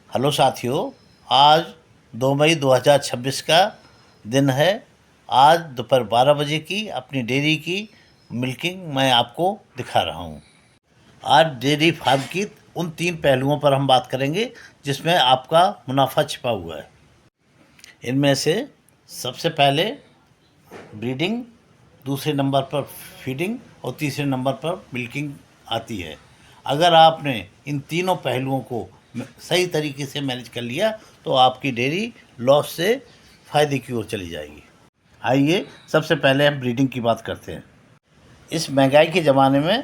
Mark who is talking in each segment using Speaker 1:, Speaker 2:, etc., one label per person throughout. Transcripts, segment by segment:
Speaker 1: Hello साथियों, आज 2 मई 2026 का दिन है। आज दोपहर 12 बजे की अपनी डेयरी की मिल्किंग मैं आपको दिखा रहा हूँ। आज डेयरी फार्म की उन 3 पहलुओं पर हम बात करेंगे जिसमें आपका मुनाफा छिपा हुआ है। इनमें से सबसे पहले ब्रीडिंग, दूसरे नंबर पर फीडिंग और तीसरे नंबर पर मिल्किंग आती है। अगर आपने इन तीनों पहलुओं को सही तरीके से मैनेज कर लिया तो आपकी डेयरी लॉस से फ़ायदे की ओर चली जाएगी। आइए सबसे पहले हम ब्रीडिंग की बात करते हैं। इस महंगाई के ज़माने में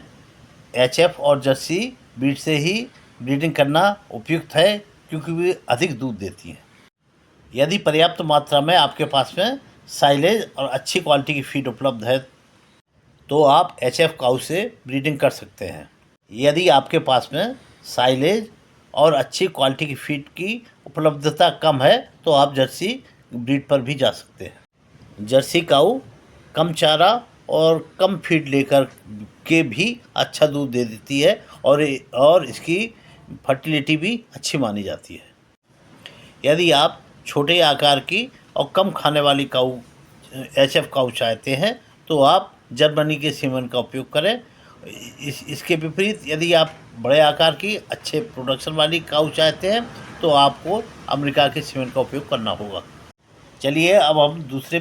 Speaker 1: एचएफ और जर्सी ब्रीड से ही ब्रीडिंग करना उपयुक्त है, क्योंकि वे अधिक दूध देती हैं। यदि पर्याप्त मात्रा में आपके पास में साइलेज और अच्छी क्वालिटी की फीड उपलब्ध है तो आप एचएफ काऊ से ब्रीडिंग कर सकते हैं। यदि आपके पास में साइलेज और अच्छी क्वालिटी की फीड की उपलब्धता कम है तो आप जर्सी ब्रीड पर भी जा सकते हैं। जर्सी काऊ कम चारा और कम फीड लेकर के भी अच्छा दूध दे देती है और इसकी फर्टिलिटी भी अच्छी मानी जाती है। यदि आप छोटे आकार की और कम खाने वाली काऊ एचएफ काऊ चाहते हैं तो आप जर्मनी के सीमेंट का उपयोग करें। इसके विपरीत यदि आप बड़े आकार की अच्छे प्रोडक्शन वाली काऊ चाहते हैं तो आपको अमेरिका के सीमेंट का उपयोग करना होगा। चलिए अब हम दूसरे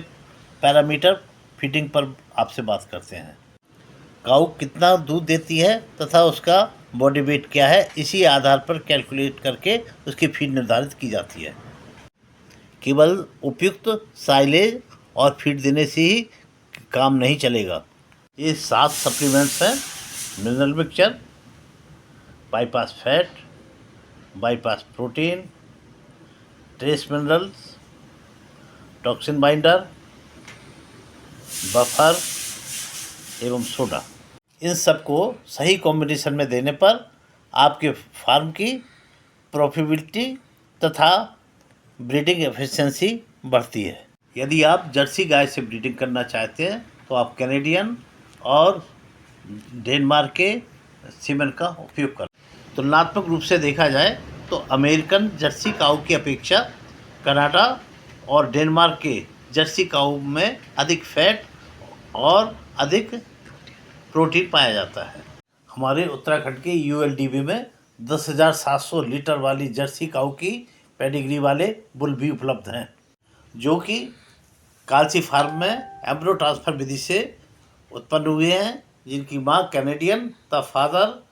Speaker 1: पैरामीटर फीडिंग पर आपसे बात करते हैं। काऊ कितना दूध देती है तथा उसका बॉडी वेट क्या है, इसी आधार पर कैलकुलेट करके उसकी फीड निर्धारित की जाती है। केवल उपयुक्त साइलेज और फीड देने से ही काम नहीं चलेगा। ये 7 सप्लीमेंट्स हैं: mineral mixture, bypass fat, bypass protein, trace minerals, toxin binder, buffer एवं सोडा। इन सब को सही कॉम्बिनेशन में देने पर आपके फार्म की प्रॉफिटेबिलिटी तथा ब्रीडिंग एफिशिएंसी बढ़ती है। यदि आप जर्सी गाय से ब्रीडिंग करना चाहते हैं तो आप कैनेडियन और डेनमार्क के सीमेन का उपयोग करें। तुलनात्मक रूप से देखा जाए तो अमेरिकन जर्सी काऊ की अपेक्षा कनाडा और डेनमार्क के जर्सी काऊ में अधिक फैट और अधिक प्रोटीन पाया जाता है। हमारे उत्तराखंड के यूएलडीबी में 10,700 लीटर वाली जर्सी काऊ की पेडिग्री वाले बुल भी उपलब्ध हैं, जो कि कालसी फार्म में एम्ब्रो ट्रांसफ़र विधि से उत्पन्न हुए हैं, जिनकी मां कैनेडियन तथा फादर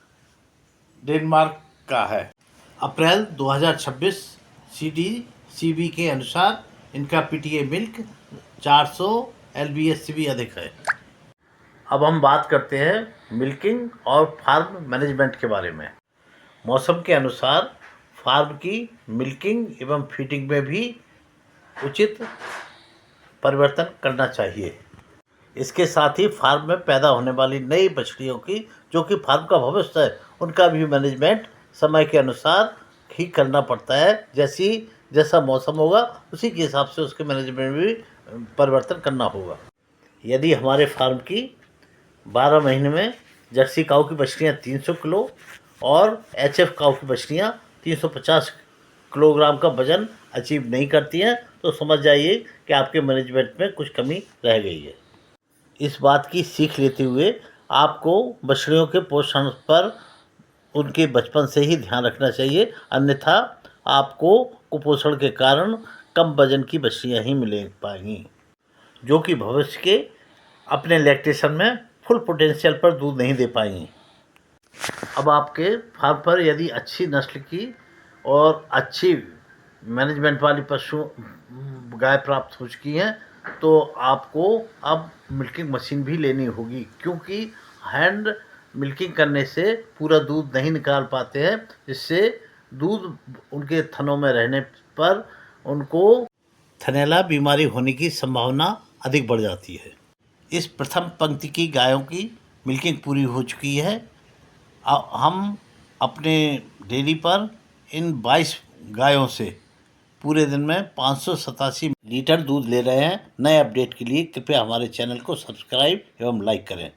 Speaker 1: डेनमार्क का है। अप्रैल 2026 सीडीसीबी के अनुसार इनका पीटीए मिल्क 400 एलबीएस से भी अधिक है। अब हम बात करते हैं मिल्किंग और फार्म मैनेजमेंट के बारे में। मौसम के अनुसार फार्म की मिल्किंग एवं फीडिंग में भी उचित परिवर्तन करना चाहिए। इसके साथ ही फार्म में पैदा होने वाली नई बछड़ियों की, जो कि फार्म का भविष्य है, उनका भी मैनेजमेंट समय के अनुसार ही करना पड़ता है। जैसा मौसम होगा उसी के हिसाब से उसके मैनेजमेंट में भी परिवर्तन करना होगा। यदि हमारे फार्म की 12 महीने में जर्सी काऊ की बछड़ियाँ 300 किलो और एचएफ काऊ की बछड़ियाँ 350 किलोग्राम का वजन अचीव नहीं करती हैं तो समझ जाइए कि आपके मैनेजमेंट में कुछ कमी रह गई है। इस बात की सीख लेते हुए आपको बछड़ियों के पोषण पर उनके बचपन से ही ध्यान रखना चाहिए, अन्यथा आपको कुपोषण के कारण कम वजन की बछड़ियाँ ही मिल पाएंगी, जो कि भविष्य के अपने लैक्टेशन में फुल पोटेंशियल पर दूध नहीं दे पाएंगी। अब आपके फार्म पर यदि अच्छी नस्ल की और अच्छी मैनेजमेंट वाली पशु गाय प्राप्त हो चुकी हैं तो आपको अब मिल्किंग मशीन भी लेनी होगी, क्योंकि हैंड मिल्किंग करने से पूरा दूध नहीं निकाल पाते हैं, जिससे दूध उनके थनों में रहने पर उनको थनैला बीमारी होने की संभावना अधिक बढ़ जाती है। इस प्रथम पंक्ति की गायों की मिल्किंग पूरी हो चुकी है। हम अपने डेयरी पर इन 22 गायों से पूरे दिन में 587 लीटर दूध ले रहे हैं। नए अपडेट के लिए कृपया हमारे चैनल को सब्सक्राइब एवं लाइक करें।